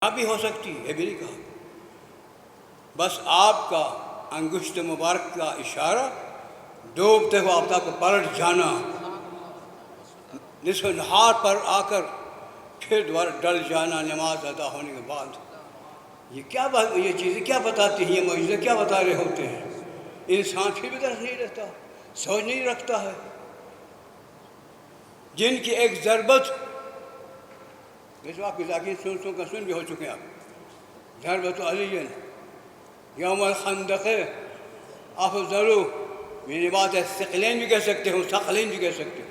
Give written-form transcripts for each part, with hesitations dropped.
بھی ہو سکتی ہے بھی نہیں کہا، بس آپ کا انگشت مبارک کا اشارہ ڈوبتے ہوئے آفتاب کو پلٹ جانا، نصف نہار پر آ کر پھر دوبارہ ڈل جانا نماز ادا ہونے کے بعد۔ یہ کیا بات، یہ چیزیں کیا بتاتی ہیں، یہ معجزے کیا بتا رہے ہوتے ہیں؟ انسان پھر بھی درس نہیں رہتا، سوچ نہیں رکھتا ہے، جن کی ایک ضربت، جیسے آپ کی ذاکر سن بھی ہو چکے ہیں آپ، ضربت علی یوم الخندق افضل، میری بات ہے ثقلین بھی کہہ سکتے ہوں، ثقلین بھی کہہ سکتے ہوں۔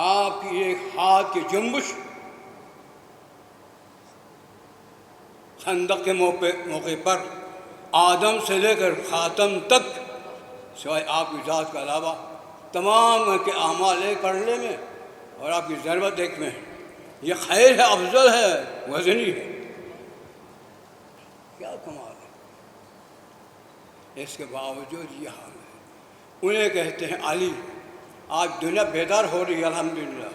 آپ کی ایک ہاتھ کی جنبش خندق کے موقع پر آدم سے لے کر خاتم تک سوائے آپ کی ذات کے علاوہ تمام کے اعمال ایک پڑھنے میں اور آپ کی ضربت ایک میں، یہ خیر ہے، افضل ہے، وزنی ہے، کیا کمال ہے۔ اس کے باوجود یہ حال ہے، انہیں کہتے ہیں علی۔ آج دنیا بیدار ہو رہی ہے الحمدللہ،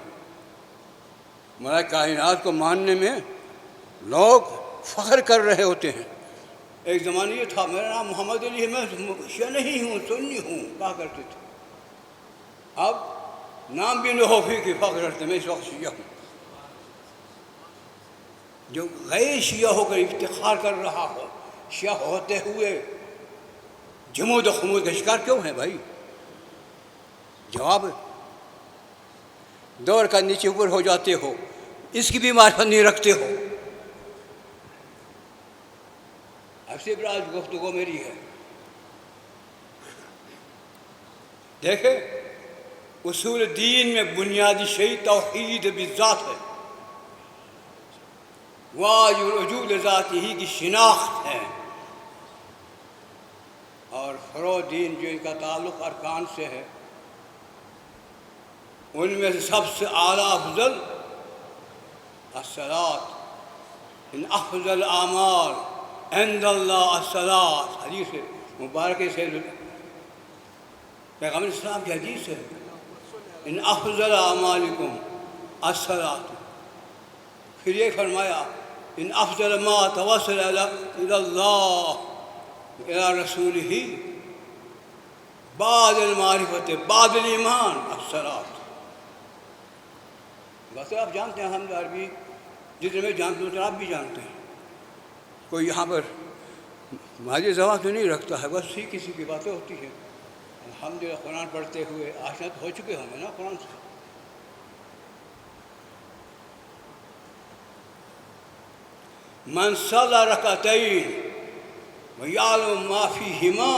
مگر کائنات کو ماننے میں لوگ فخر کر رہے ہوتے ہیں۔ ایک زمانہ یہ تھا، میرا نام محمد علی ہے، میں شیعہ نہیں ہوں، سنی ہوں، کہا کرتے تھے۔ اب نام بھی نہ ہو پھر کہ فخر کرتے میں اس وقت شیعہ ہوں۔ جو غیر شیعہ ہو کر افتخار کر رہا ہو، شیعہ ہوتے ہوئے جمود و خمود کا شکار کیوں ہے بھائی؟ جواب، دور کا نیچے اوپر ہو جاتے ہو، اس کی بھی معرفت نہیں رکھتے ہو۔ اب سے بھی آج گفتگو میری ہے، دیکھیں اصول دین میں بنیادی شیء توحید بالذات ہے، واجب الوجود ذات ہی کی شناخت ہے، اور فروع دین جو ان کا تعلق ارکان سے ہے، ان میں سے سب سے اعلیٰ افضل الصلاۃ، ان افضل الاعمال عند اللہ الصلاۃ، حدیث مبارک سے پیغمبر اسلام کی حدیث ہے، ان افضل اعمالکم الصلاۃ۔ پھر یہ فرمایا ان افضل ما توسل الی اللہ الی رسولہ بعد المعرفت بعد الایمان الصلاۃ۔ ویسے آپ جانتے ہیں، ہم عربی جتنے میں جانتے ہیں آپ بھی جانتے ہیں، کوئی یہاں پر ماضی زبان تو نہیں رکھتا ہے، بس ہی کسی کی باتیں ہوتی ہیں۔ الحمدللہ قرآن پڑھتے ہوئے آشنا ہو چکے ہوں گے نا قرآن سے۔ من صلی رکعتین ویعلم ما فیہما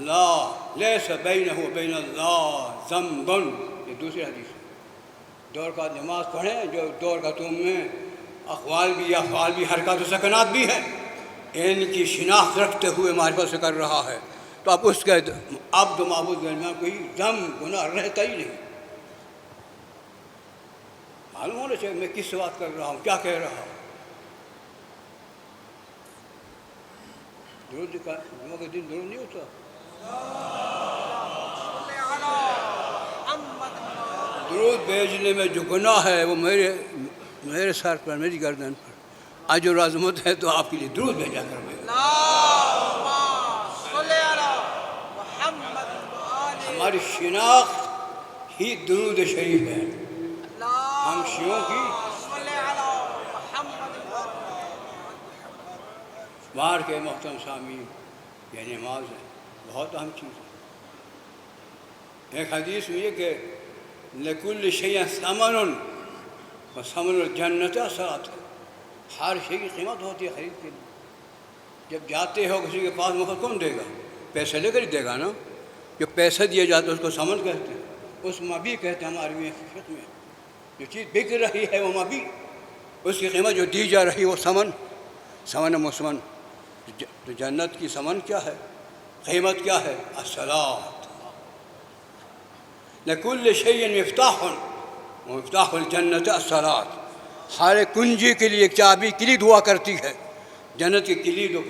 لا لیس بینہ وبین اللہ ذنب، یہ دوسری حدیث ہے۔ دو رکعت نماز پڑھیں، جو دو رکعتوں میں اقوال بھی افعال بھی حرکات و سکنات بھی ہیں، ان کی شناخت رکھتے ہوئے معرفت سے کر رہا ہے، تو اب اس کے عبد و معبود کے درمیان کوئی ذنب گناہ رہتا ہی نہیں۔ معلوم ہونا چاہیے میں کس سے بات کر رہا ہوں، کیا کہہ رہا ہوں۔ درود کا جمعہ کے دن درود نہیں ہوتا؟ درود بھیجنے میں جو گناہ ہے وہ میرے سر پر، میری گردن پر اجر و عظمت ہے، تو آپ کے لیے درود بھیجا کر میں ہماری شناخت ہی درود شریف ہے۔ ہم شیعوں کی باہر کے محترم سامعین، یہ نماز ہے، بہت اہم چیز ہے۔ ایک حدیث میں یہ کہ لکل شیء ثمن وثمن الجنۃ الصلاۃ، ہر شے کی قیمت ہوتی ہے خرید کے لیے۔ جب جاتے ہو کسی کے پاس، مفت کون دے گا؟ پیسے لے کر ہی دے گا نا۔ جو پیسے دیے جاتے ہیں اس کو ثمن کہتے ہیں، اس مبی کہتے ہیں ہمارے فقہ میں۔ جو چیز بک رہی ہے وہ مبی، اس کی قیمت جو دی جا رہی ہے وہ ثمن مسمن۔ تو جنت کی ثمن کیا ہے، قیمت کیا ہے؟ الصلاۃ۔ لکل شیء مفتاح ومفتاح الجنۃ الصلاۃ، ہر کنجی کے لیے ایک چابی کلید ہوا کرتی ہے، جنت کی کلید و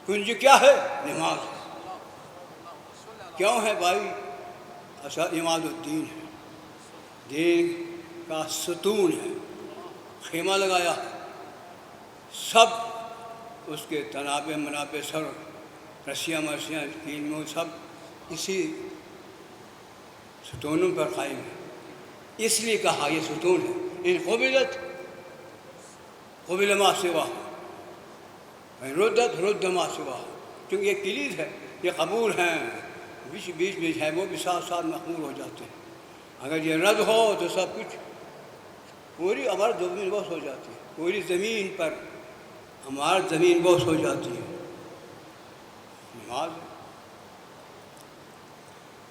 کنجی کیا ہے؟ نماز۔ کیوں ہے بھائی؟ عماد الدین ہے، دین کا ستون ہے، خیمہ لگایا، سب اس کے تنابے منابے سر رسیاں مرسیاں کیلوں سب اسی ستونوں پر قائم ہے، اس لیے کہا یہ ستون ہے۔ ان قبلت قبل ما سوا، ردت رد ما سوا، کیونکہ یہ کلید ہے، یہ قبول ہیں، بیچ بیچ ہے وہ بھی ساتھ ساتھ مقبول ہو جاتے ہیں۔ اگر یہ رد ہو تو سب کچھ پوری ہماری زمین بوس ہو جاتی ہے، پوری زمین پر ہماری زمین بوس ہو جاتی ہے۔ نماز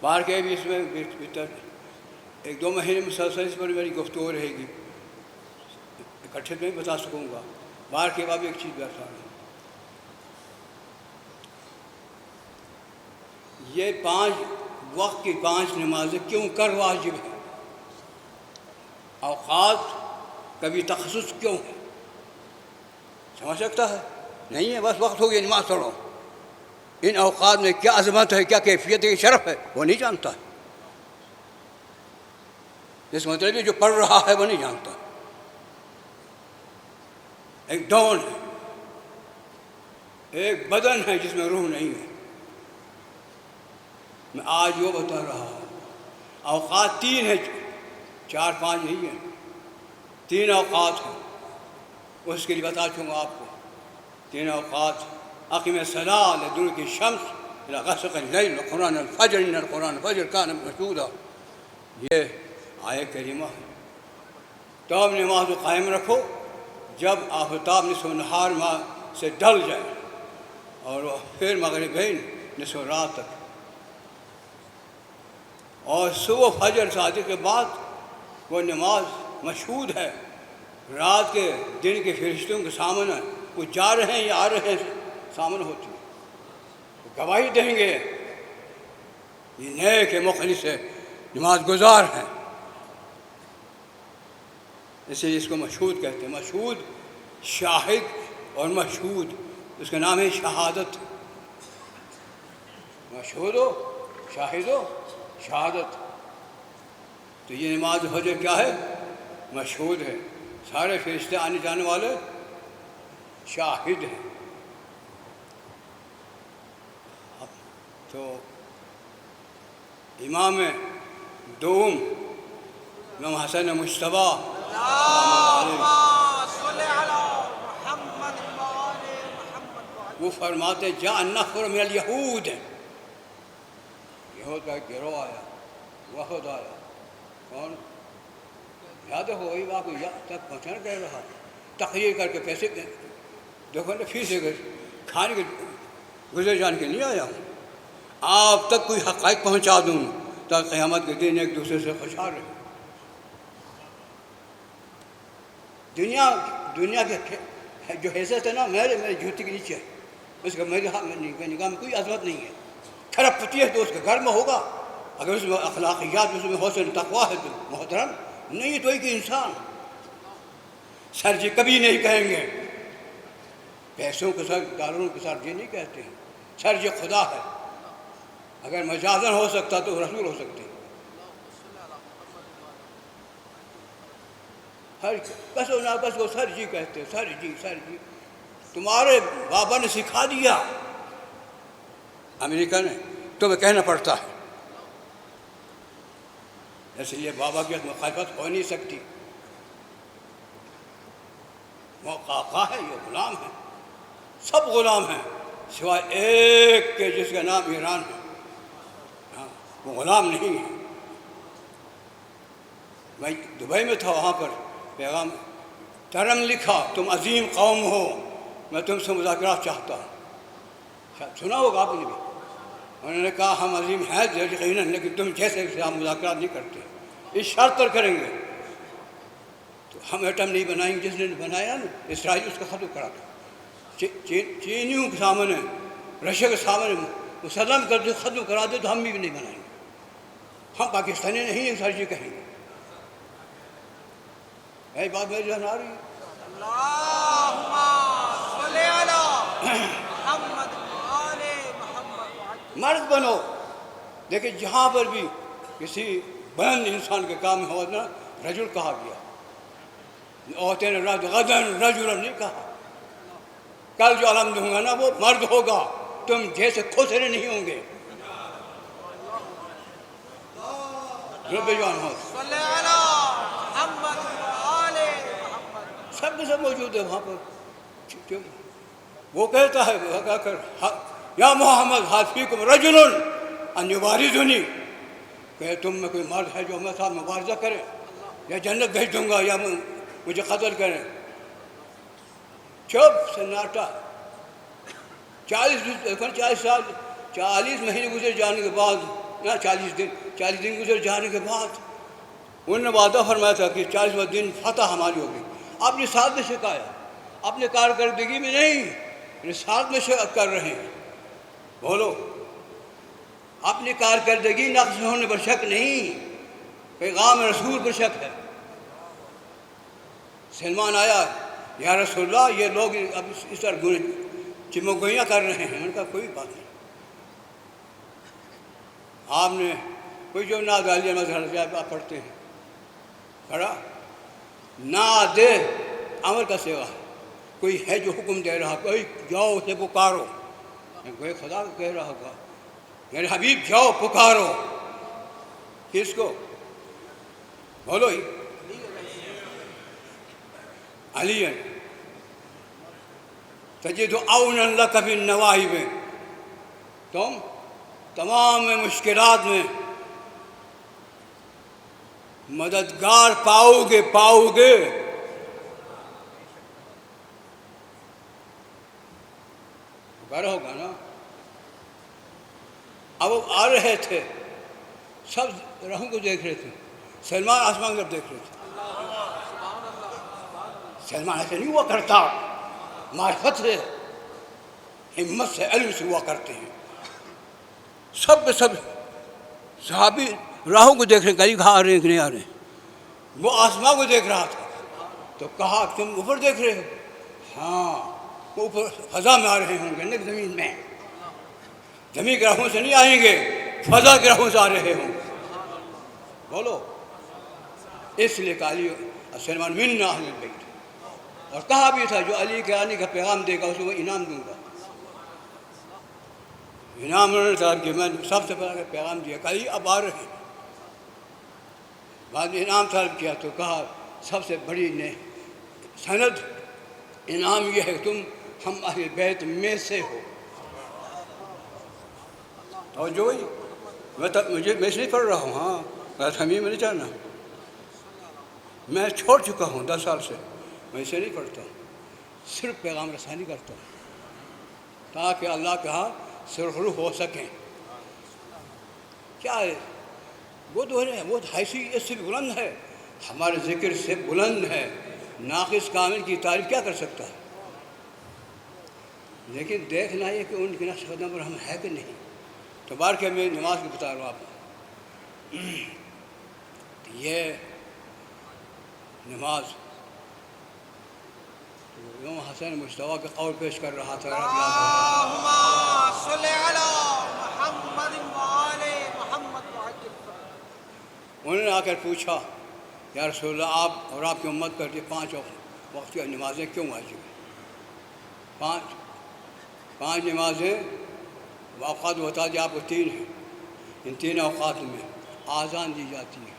باہر کے بھی اس میں ایک دو مہینے مسلسل اس پر میری گفتگو رہے گی، اکٹھے میں بتا سکوں گا۔ باہر کے بعد ایک چیز بتا رہا ہوں، یہ 5 وقت کی 5 نمازیں کیوں کر واجب ہیں، اوقات کبھی تخصص کیوں ہے؟ سمجھ سکتا ہے؟ نہیں ہے، بس وقت ہو گیا نماز پڑھو۔ ان اوقات میں کیا عظمت ہے، کیا کیفیت ہے، شرف ہے، وہ نہیں جانتا ہے۔ اس مطلب جو پڑھ رہا ہے وہ نہیں جانتا۔ ایک ڈون ہے، ایک بدن ہے جس میں روح نہیں ہے۔ میں آج وہ بتا رہا ہوں، اوقات 3 ہیں، 4 5 نہیں ہیں، 3 اوقات ہیں، اس کے لیے بتا چوں آپ کو 3 اوقات۔ اقم الصلاۃ لدلوک الشمس الی غسق اللیل وقرآن الفجر ان القرآن الفجر کان مشہودا، یہ آیت کریمہ ہے۔ تو اب نماز کو قائم رکھو جب آفتاب نصف نہار سے ڈل جائے، اور پھر مغربین نصف رات تک، اور صبح فجر صادق کے بعد وہ نماز مشہود ہے، رات کے دن کے فرشتوں کے سامنے وہ جا رہے ہیں یا آ رہے ہیں سامنے ہوتی ہے، وہ گواہی دیں گے یہ نیک مخلص ہے، نماز گزار ہیں۔ اس لیے اس کو مشہود کہتے ہیں، مشہود، شاہد اور مشہود، اس کا نام ہے شہادت۔ مشہود ہو، شاہد ہو، شہادت۔ تو یہ نماز فجر کیا ہے؟ مشہود ہے، سارے فرشتے آنے جانے والے شاہد ہیں۔ تو امام دوم امام حسن مجتبی وہ فرماتے جاء النفر من الیہود، یہود کا ایک گروہ آیا، وفد آیا، کون یاد ہو وہی آپ کو یہاں تک پہنچانا کہہ رہا، تقریر کر کے پیسے دیکھو نا فیس کھانے کے گزر جان کے نہیں آیا ہوں، آپ تک کوئی حقائق پہنچا دوں تاکہ قیامت کے دن ایک دوسرے سے خوشحال رہے۔ دنیا کے جو حیثیت ہے نا میرے جوتی کے نیچے ہے، اس کا میرے نگاہ میں کوئی عظمت نہیں ہے۔ کھرب پتی ہے تو اس کے گھر میں ہوگا، اگر اس میں اخلاقیات اس میں حسن تقویٰ ہے تو محترم، نہیں تو ایک انسان۔ سر جی کبھی نہیں کہیں گے، پیسوں کے ساتھ ڈالروں کے ساتھ یہ نہیں کہتے ہیں، سر جی خدا ہے، اگر مجازن ہو سکتا تو رسول ہو سکتے ہیں۔ بس وہ سر جی کہتے ہیں، سر جی سر جی، تمہارے بابا نے سکھا دیا، امریکہ نے، تمہیں کہنا پڑتا ہے، اس لیے بابا کی مخالفت ہو نہیں سکتی۔ وہ قاقا ہے، یہ غلام ہے، سب غلام ہیں سوائے ایک کے جس کا نام ایران ہے، وہ غلام نہیں ہے۔ میں دبئی میں تھا، وہاں پر پیغام ترم لکھا تم عظیم قوم ہو، میں تم سے مذاکرات چاہتا ہوں، شاید سنا ہوگا آپ نے بھی۔ انہوں نے کہا ہم عظیم ہیں یقیناً، لیکن تم جیسے ہم مذاکرات نہیں کرتے، اس شرط پر کریں گے تو ہم ایٹم نہیں بنائیں گے، جس نے بنایا نا اسرائیل اس کا ختم کرا تھا، چینیوں کے سامنے، رشیا کے سامنے مسلم کر دے، ختم کرا دے تو ہم بھی نہیں بنائیں گے، ہم پاکستانی نہیں ہیں، سر جی کہیں گے۔ یہی بات میری ذہن آ رہی ہے۔ اللہم صلی علی محمد وآل محمد۔ مرد بنو، لیکن جہاں پر بھی کسی بلند انسان کے کام ہو نا، رجل کہا گیا، اوتین غدن رجل نہیں کہا۔ کل جو علم دوں گا نا وہ مرد ہوگا، تم جیسے کھسرے نہیں ہوں گے۔ رب جوان ہو صلی علی محمد وآل محمد۔ سب کے سب موجود ہے وہاں پر۔ وہ کہتا ہے وہ کہہ کر یا محمد حافیکم رجل ان یبارزنی، کہ تم میں کوئی مرد ہے جو ہمارے ساتھ مبارزہ کرے، یا جنت بھیج دوں گا یا مجھے قتل کریں۔ چپ سناٹا۔ 40 مہینے گزر جانے کے بعد، یا 40 دن گزر جانے کے بعد انہوں نے وعدہ فرمایا تھا کہ 40واں دن فتح ہماری ہوگی۔ اپنی ساتھ میں شکایا، اپنے کارکردگی میں نہیں، ساتھ میں شک کر رہے ہیں۔ بولو، اپنی کارکردگی نقص ہونے پر شک نہیں، پیغام رسول پر شک ہے۔ سلمان آیا، یا رسول اللہ یہ لوگ اب اس طرح چمگوئیاں کر رہے ہیں۔ ان کا کوئی بات نہیں۔ آپ نے کوئی جو ناد علیہ مذہب آپ پڑھتے ہیں پڑھا، ناد عمل کا سوا ہے۔ کوئی ہے جو حکم دے رہا، کوئی جاؤ اسے پکارو، کوئی خدا کہہ رہا ہوگا میرے حبیب جاؤ پکارو، کس کو؟ بولو ہی، علی تجد عونا لک فی النواہب، تم تمام مشکلات میں مددگار پاؤ گے۔ پکارا ہوگا نا۔ اب وہ آ رہے تھے، سب راہوں کو دیکھ رہے تھے، سلمان آسمان کی طرف دیکھ رہے تھے۔ سلمان ایسے نہیں ہوا کرتا، معرفت سے، ہمت سے، علم سے ہوا کرتے ہیں۔ سب صحابی راہوں کو دیکھ رہے ہیں، قریب آ رہے ہیں کہ نہیں آ رہے ہیں۔ وہ آسمان کو دیکھ رہا تھا تو کہا تم اوپر دیکھ رہے ہو؟ ہاں، وہ اوپر فضا میں آ رہے ہوں گے، نہیں زمین میں۔ زمین کے راہوں سے نہیں آئیں گے، فضا کے راہوں سے آ رہے ہوں گے۔ بولو، اس لیے کہ علی سلمان من اہل البیت، اور کہا بھی تھا جو علی کے آنے کا پیغام دے گا اسے میں انعام دوں گا۔ انعام انہوں نے کہا کہ میں سب سے پہلے پیغام دیا کہ علی اب آ رہے ہیں۔ بعد میں انعام طلب کیا تو کہا سب سے بڑی سند انعام یہ ہے کہ تم ہم اہل بیت میں سے ہو۔ اور جو میں اس لیے پڑھ رہا ہوں، ہاں غلط فہمی میں نہیں جاننا، میں چھوڑ چکا ہوں 10 سال سے، میں اسے نہیں پڑھتا ہوں، صرف پیغام رسانی کرتا ہوں تاکہ اللہ کے ہاں سرخرو ہو سکیں۔ کیا ہے وہ تو ہے، وہ حیثیت اس سے بھی بلند ہے، ہمارے ذکر سے بلند ہے۔ ناقص کامل کی تعریف کیا کر سکتا ہے؟ لیکن دیکھنا یہ کہ ان کے نقش قدم پر ہم ہے کہ نہیں۔ تو بار کہ میں نماز کی بتا رہا ہوں آپ کو، یہ نماز امام حسن مجتبیٰ کے قول پیش کر رہا تھا، اللہم صلی علی محمد وآل محمد وعجل فرج۔ انہوں نے آ کر پوچھا یا رسول اللہ آپ اور آپ کی امت پر یہ 5 وقت کی نمازیں کیوں واجب ہیں؟ 5 نمازیں اوقات بتا دیا آپ کو 3 ہیں۔ ان 3 اوقات میں آذان دی جاتی ہے۔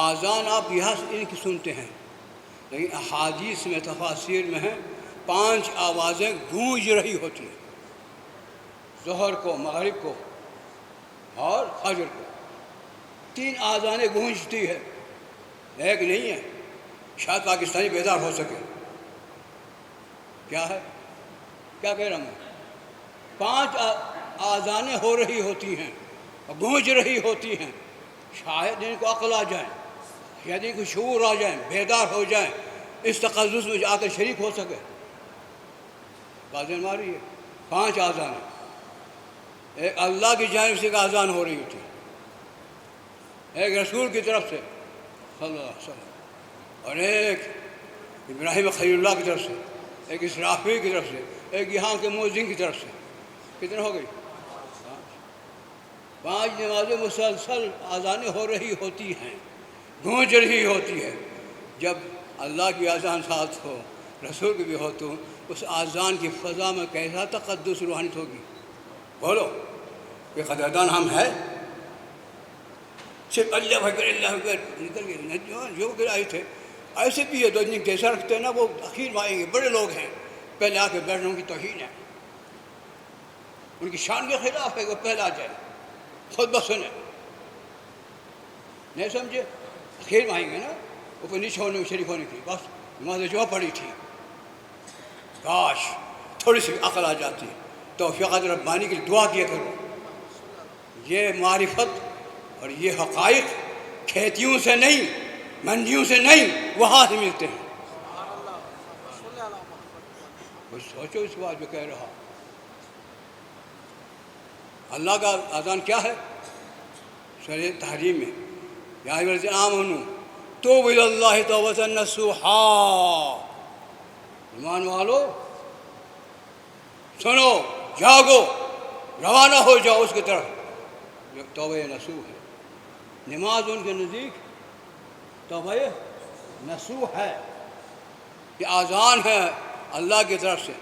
آذان آپ یہاں سے ان کی سنتے ہیں، لیکن احادیث میں تفاسیر میں ہیں 5 آوازیں گونج رہی ہوتی ہیں، ظہر کو، مغرب کو اور فجر کو 3 آذانیں گونجتی ہے۔ ایک نہیں ہے، شاید پاکستانی بیدار ہو سکے۔ کیا ہے؟ کیا کہہ رہا ہوں؟ 5 آذانیں ہو رہی ہوتی ہیں اور گونج رہی ہوتی ہیں، شاید ان کو عقل آ جائیں، شاید ان کو شعور آ جائیں، بیدار ہو جائیں، اس تقدس میں جا کر شریک ہو سکے۔ بازیں ماری ہے 5 آذانیں، ایک اللہ کی جانب سے ایک آذان ہو رہی ہوتی ہے، ایک رسول کی طرف سے صلی اللہ علیہ وسلم، اور ایک ابراہیم خلیل اللہ کی طرف سے، ایک اسرافیل کی طرف سے، ایک یہاں کے مؤذن کی طرف سے۔ کتنے ہو گئی؟ 5 نمازیں مسلسل آذانیں ہو رہی ہوتی ہیں، گونج رہی ہوتی ہے. جب اللہ کی اذان ساتھ ہو، رسول کی بھی ہو، تو اس اذان کی فضا میں کیسا تقدس روحانیت ہوگی. بولو کہ قدردان ہم ہے؟ صرف اللہ اکبر اللہ اکبر نکل گئے جو آئے تھے. ایسے بھی ہے دو دن کیسا رکھتے ہیں نا، وہ اخیر میں آئیں گے، بڑے لوگ ہیں، پہلے آ کے بیٹھنے کی توہین ہے، ان کی شان کے خلاف ہے. وہ پہلے آ جائے، خود بسنے نہیں سمجھے. اخیر میں آئیں گے نا، اوپر نیچے ہونے میں شریک ہونے کی. بس نماز جو پڑھی تھی، کاش تھوڑی سی عقل آ جاتی. توفیق ربانی کی دعا کیا کرو. یہ معرفت اور یہ حقائق کھیتیوں سے نہیں، منڈیوں سے نہیں، وہاں سے ملتے ہیں. کچھ سوچو اس بات جو کہہ رہا. اللہ کا اذان کیا ہے سورہ تحریم میں؟ یا ایھا الذین آمنوا توبوا الی اللہ توبۃ نصوحا. ایمان والو سنو، جاگو، روانہ ہو جاؤ اس کی طرف جو توبہ نصوح ہے. نماز ان کے نزدیک توبہ نصوح ہے. یہ اذان ہے اللہ کی طرف سے.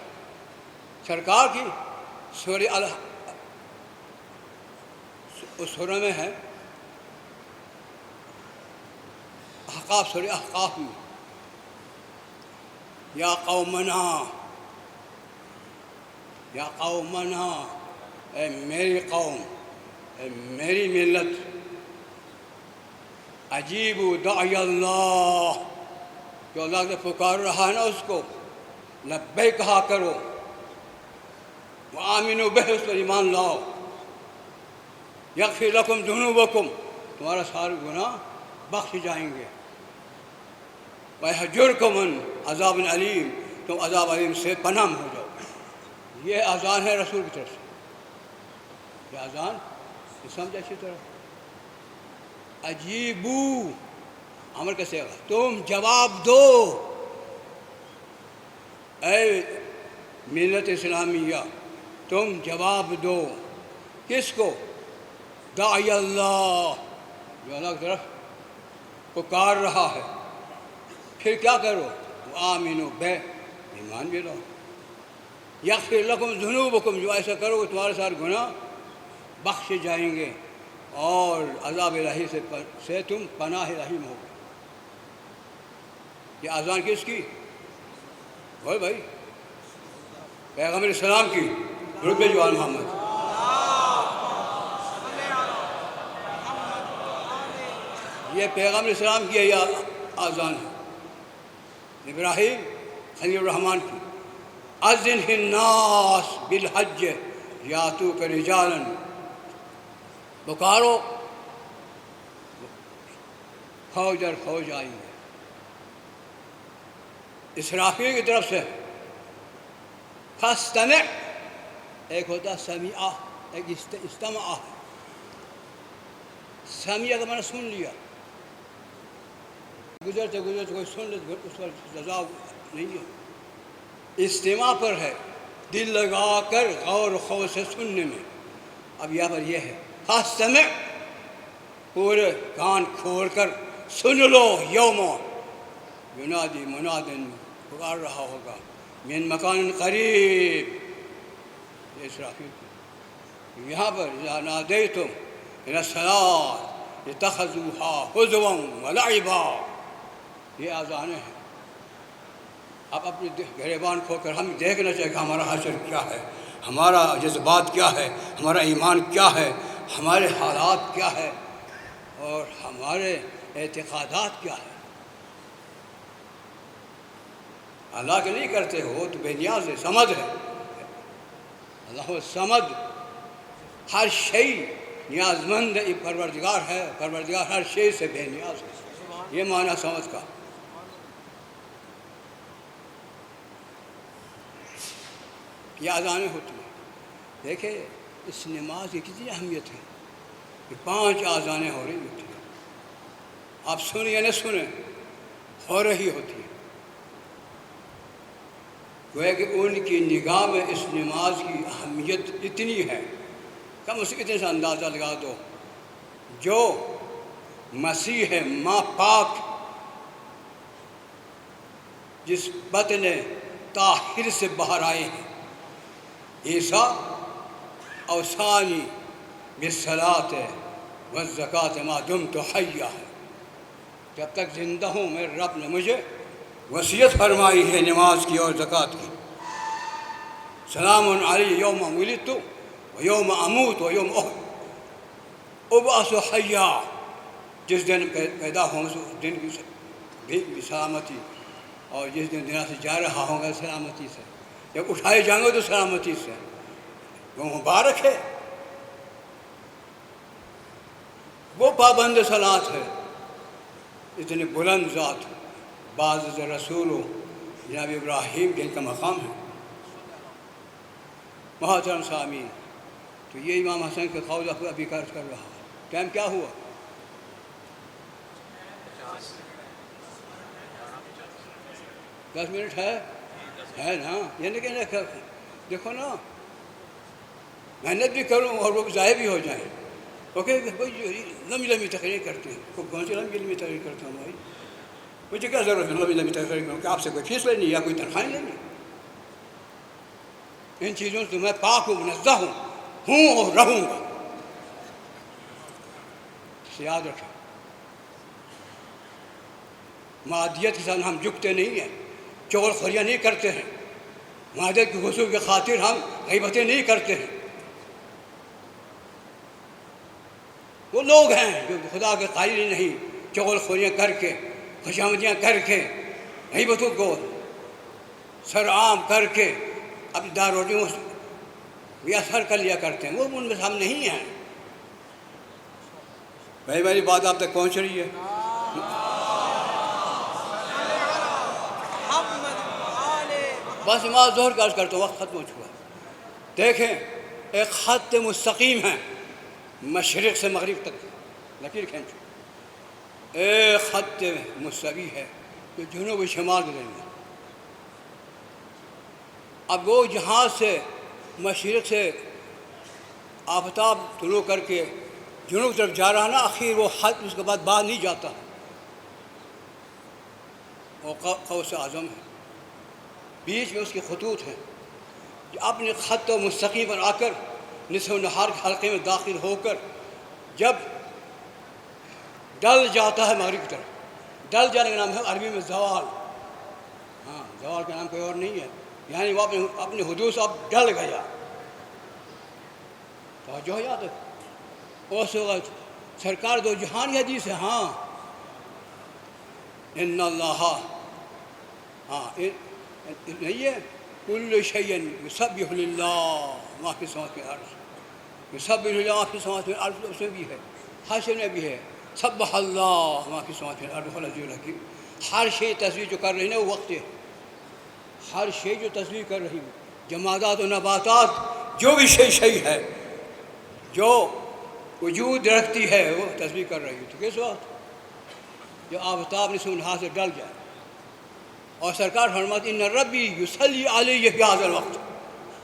سرکار کی سورہ اس سورہ میں ہے احقاف، سورہ احقاف میں، یا قومنا، یا قومنا، اے میری قوم، اے میری ملت، عجیبوا داعی اللہ، جو اللہ سے پکار رہا ہے نا اس کو لبیک کہا کرو. وآمنوا بہ، اس پر ایمان لاؤ. یغفر لکم ذنوبکم، تمہارا سارے گناہ بخش جائیں گے. ویحجرکم من عذاب علیم، تم عذاب علیم سے پناہ ہو جاؤ. یہ اذان ہے رسول کی طرف سے. یہ اذان سمجھ اچھی طرح. عجیبو امر کا صیغہ، تم جواب دو اے ملت اسلامیہ، تم جواب دو. کس کو؟ داعی اللہ، جو اللہ کی طرف پکار رہا ہے. پھر کیا کرو؟ آمنو بہ، ایمان بھی لاؤ. یغفر لکم ذنوبکم، جو ایسا کرو کہ تمہارے سارے گناہ بخش جائیں گے اور عذاب الہی سے تم پناہ رحیم ہو. یہ اذان کس کی؟ بول بھائی، پیغمبر اسلام کی، رب جوان محمد. یہ پیغمبر اسلام کی یہ اذان ہے. ابراہیم خلیل الرحمن کی، اذن فی الناس بالحج یاتوک رجالا، پکارو فوج اور فوج آئیں گے. اسرافیل کی طرف سے فاستمع، ایک ہوتا سمیعہ، ایک استماع ہے. سمیعہ کا میں نے سن لیا، گزرتے گزرتے کوئی سن لے اس پر سزا نہیں ہے. استماع پر ہے، دل لگا کر غور و خوض سے سننے میں. اب یہاں پر یہ ہے فاستمع، پورے کان کھول کر سن لو. یوم ینادی منادن، پکار رہا ہوگا من مکان قریب. یہ اسرافیل یہاں پر اذا نادیتم الی الصلاۃ اتخذوها ہزوا ولعبا. یہ اذانیں ہیں. اب اپنے گریبان کھول کر ہم دیکھنا چاہیے کہ ہمارا حشر کیا ہے، ہمارا جذبات کیا ہے، ہمارا ایمان کیا ہے، ہمارے حالات کیا ہے اور ہمارے اعتقادات کیا ہے. اللہ کے نہیں کرتے ہو تو بے نیاز ہے، سمد ہے. اللہ سمد، ہر شئی نیاز مند پروردگار ہے. پروردگار ہر شئی سے بے نیاز ہے. یہ معنی سمجھ کا. یہ اذانیں ہوتی ہیں. دیکھیں اس نماز کی کتنی اہمیت ہے کہ 5 اذانیں ہو رہی ہوتی ہیں. آپ سنیں یا نہ سنیں، ہو رہی ہوتی ہیں. گویا کہ ان کی نگاہ میں اس نماز کی اہمیت اتنی ہے. کم اس اتنے سے اندازہ لگا دو جو مسیح ماں پاک جس بطن طاہر سے باہر آئے ہیں، عیسیٰ اوصانی بالصلاۃ والزکوٰۃ ما دمت حیا ہے، جب تک زندہ ہوں میرے رب نے مجھے وصیت فرمائی ہے نماز کی اور زکوٰۃ کی۔ سلام علی یوم ولدت و یوم اموت و یوم ابعث حیا، جس دن پیدا ہوں اس دن کی سلامتی، اور جس دن دنیا سے جا رہا ہوں گا سلامتی سے، جب اٹھائے جائیں گے تو سلامتی سے۔ وہ مبارک ہے، وہ پابند صلاۃ ہے، اتنی بلند ذات، بعض رسول جناب ابراہیم جن کا مقام ہے۔ محترم سامعین، تو یہ امام حسن کے قول ابھی عرض کر رہا ہے۔ ٹائم کیا ہوا؟ 10 منٹ ہے نا؟ یعنی کہ دیکھو نا، محنت بھی کروں اور وہ ضائع بھی ہو جائیں۔ اوکے بھائی، لمبی تقریر کرتے ہیں، کون سی لمبی تقریر کرتا ہوں بھائی؟ مجھے کیا ضرورت ہے لمبی تقریر کروں کہ آپ سے کوئی فیس لینی یا کوئی تنخواہ لینی؟ ان چیزوں سے میں پاک ہوں، منزہ ہوں اور رہوں گا، اسے یاد رکھیں۔ معدیت کے ساتھ ہم جھکتے نہیں ہیں، چغل خوریاں نہیں کرتے ہیں، معدیت کی حصول کی خاطر ہم غیبتیں نہیں کرتے ہیں۔ وہ لوگ ہیں جو خدا کے قائل ہی نہیں، چغل خوریاں کر کے، خوشامدیاں کر کے، غیبتوں کو سر عام کر کے اپنی دار روٹیوں بھی اثر کر لیا کرتے ہیں، وہ ان میں ہم نہیں ہیں۔ بھائی میری بات آپ تک پہنچ رہی ہے؟ بس نماز ظہر کا عرض کرتا ہوں، وقت ختم ہو چکا ہے۔ دیکھیں، ایک خط مستقیم ہے مشرق سے مغرب تک، لکیر کھینچو، ایک خط مستوی ہے جو جنوب و شمال کے درمیان۔ اب وہ جہاں سے مشرق سے آفتاب طلوع کر کے جنوب طرف جا رہا نا، آخر وہ خط اس کے بعد باہر نہیں جاتا، وہ قوس اعظم ہے، بیچ میں اس کی خطوط ہیں، جو اپنے خط و مستقیم پر آ کر نصف نہار کے حلقے میں داخل ہو کر جب ڈل جاتا ہے مغرب کی طرف، ڈل جانے کا نام ہے عربی میں زوال، ہاں زوال کا نام کوئی اور نہیں ہے، یعنی وہ اپنے حدود سے اب ڈل گیا۔ توجہ ہے یاد ہے؟ اس وقت سرکار دو جہان حدیث ہے، ہاں ان اللہ، ہاں نہیں ہے، کل شیء یسبح للہ ما فی السماوات والارض، یسبح للہ ما فی السماوات والارض، اس میں بھی ہے، حشر میں بھی ہے، سبح اللہ ما فی السماوات والارض وهو العزیز الحکیم۔ ہر شے تصویر جو کر رہی ہے نا وہ وقت ہے، ہر شے جو تصویر کر رہی ہے، جمادات و نباتات، جو بھی شے ہے جو وجود رکھتی ہے وہ تصویر کر رہی ہے۔ تو کس وقت؟ جو آفتاب نصف نہار سے ڈل جائے، اور سرکار فرماتی ان ربی یصلی علیہ فی ھذا الوقت،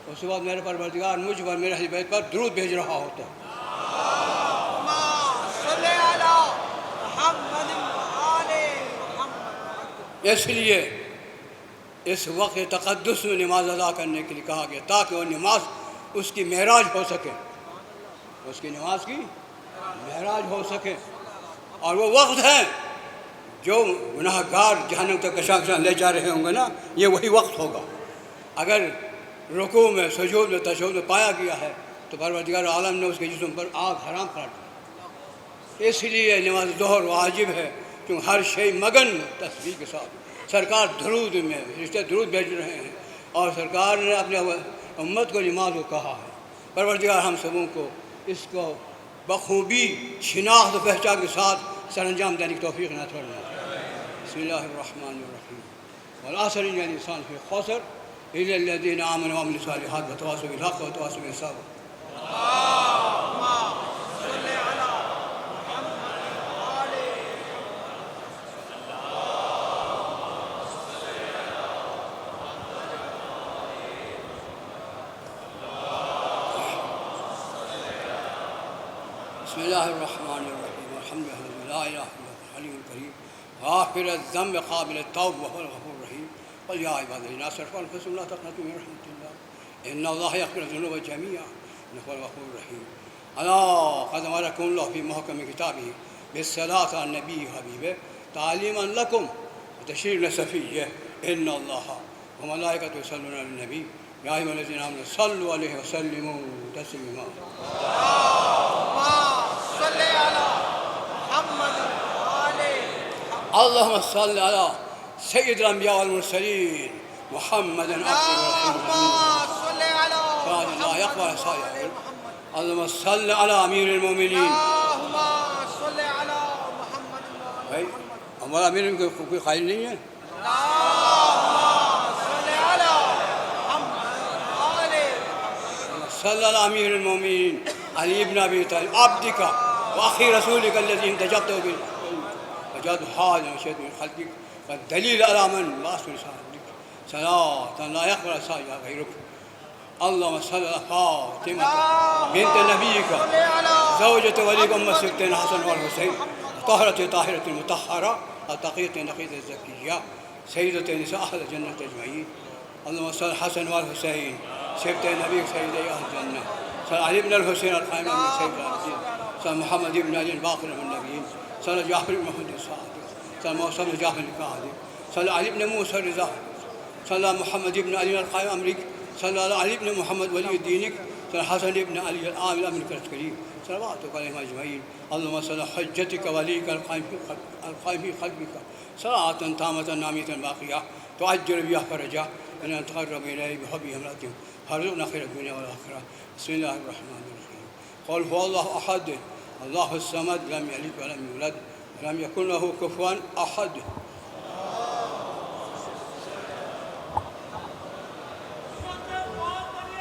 اس کے بعد میرے پروردگار مجھ پر، میرے اہل بیت پر درود بھیج رہا ہوتا ہے۔ اس لیے اس وقت تقدس میں نماز ادا کرنے کے لیے کہا گیا، تاکہ وہ نماز اس کی معراج ہو سکے، اس کی نماز کی معراج ہو سکے۔ اور وہ وقت ہے جو گناہ گار جہنم تک کشاں کشاں لے جا رہے ہوں گے نا، یہ وہی وقت ہوگا۔ اگر رکوع میں، سجود میں، تشہد میں پایا گیا ہے تو پروردگار عالم نے اس کے جسم پر آگ حرام قرار دیا۔ اس لیے نماز ظہر واجب ہے، کیونکہ ہر شے مگن تصویر کے ساتھ سرکار درود میں رشتے درود بھیج رہے ہیں، اور سرکار نے اپنے امت کو نماز کو کہا ہے۔ پروردگار ہم سبوں کو اس کو بخوبی شناخت و پہچان کے ساتھ سر انجام دینے کی توفیق عطا فرمائے۔ بسم اللہ الرحمن الرحیم، والعصر ان الانسان فی خسر الا الذین آمنوا وعملوا الصالحات وتواصوا بالحق وتواصوا بالصبر۔ بسم اللہ الرحمن الرحیم، الحمد لله لا إله إلا هو الحليم الكريم غافر الذنب قابل التوب وهو الغفور الرحيم قل يا عباد الذين أسرفوا على أنفسهم لا تقنطوا من رحمة الله إن الله يغفر الذنوب جميعا إنه هو الغفور الرحيم ألا قد أمركم الله في محكم كتابه بالصلاة على النبي حبيبه تعليما لكم وتشريعا سفيه إن الله وملائكته يصلون على النبي يا أيها الذين آمنوا صلوا عليه وسلموا تسليما صل على محمد وآله اللهم صل على سيد الأنبياء والمرسلين محمد عبده ورسوله صل على محمد لا يقبل صالح اللهم صل على أمير المؤمنين اللهم صل على محمد وآله بھائی ہمارا امیر ان کو کوئی قائل نہیں ہے اللهم صل على محمد وآله صلى على أمير المؤمنين علي بن أبي طالب عبدك وأخي رسولك الذي انتجبته بالعلم وجاد حالا وشهد من خلقك والدليل على من لا أصل صادق صلاة لا يقبل صلاة غيرك اللهم صل على فاطمة بنت نبيك زوجة وليك أم السبتين حسن والحسين طهرة طاهرة المطهرة التقية نقية الزكية سيدة نساء أهل الجنة أجمعين اللهم صل حسن والحسين سبت نبيك سيدي أهل الجنة صل علي بن الحسين القائم من سيد العابدين صل محمد بن علي الباقر من النبيين صل جعفر بن محمد الصادق صل موسى بن جعفر الكاظم صل علي بن موسى الرضا صل محمد بن علي القائم أمرك صل علي بن محمد ولي دينك صل حسن بن علي العامل أمرك الكريم صلواتك عليهم أجمعين اللهم صل حجتك وليك القائم في قلبك صلاة تامة نامية باقية تعجل بها فرجا أن نتقرب إليه بحبهم الأتم فارزقنا خير الدنيا والآخرة بسم الله الرحمن الرحيم قل هو الله أحد الله الصمد لم يلد ولم يولد ولم يكن له كفوا أحد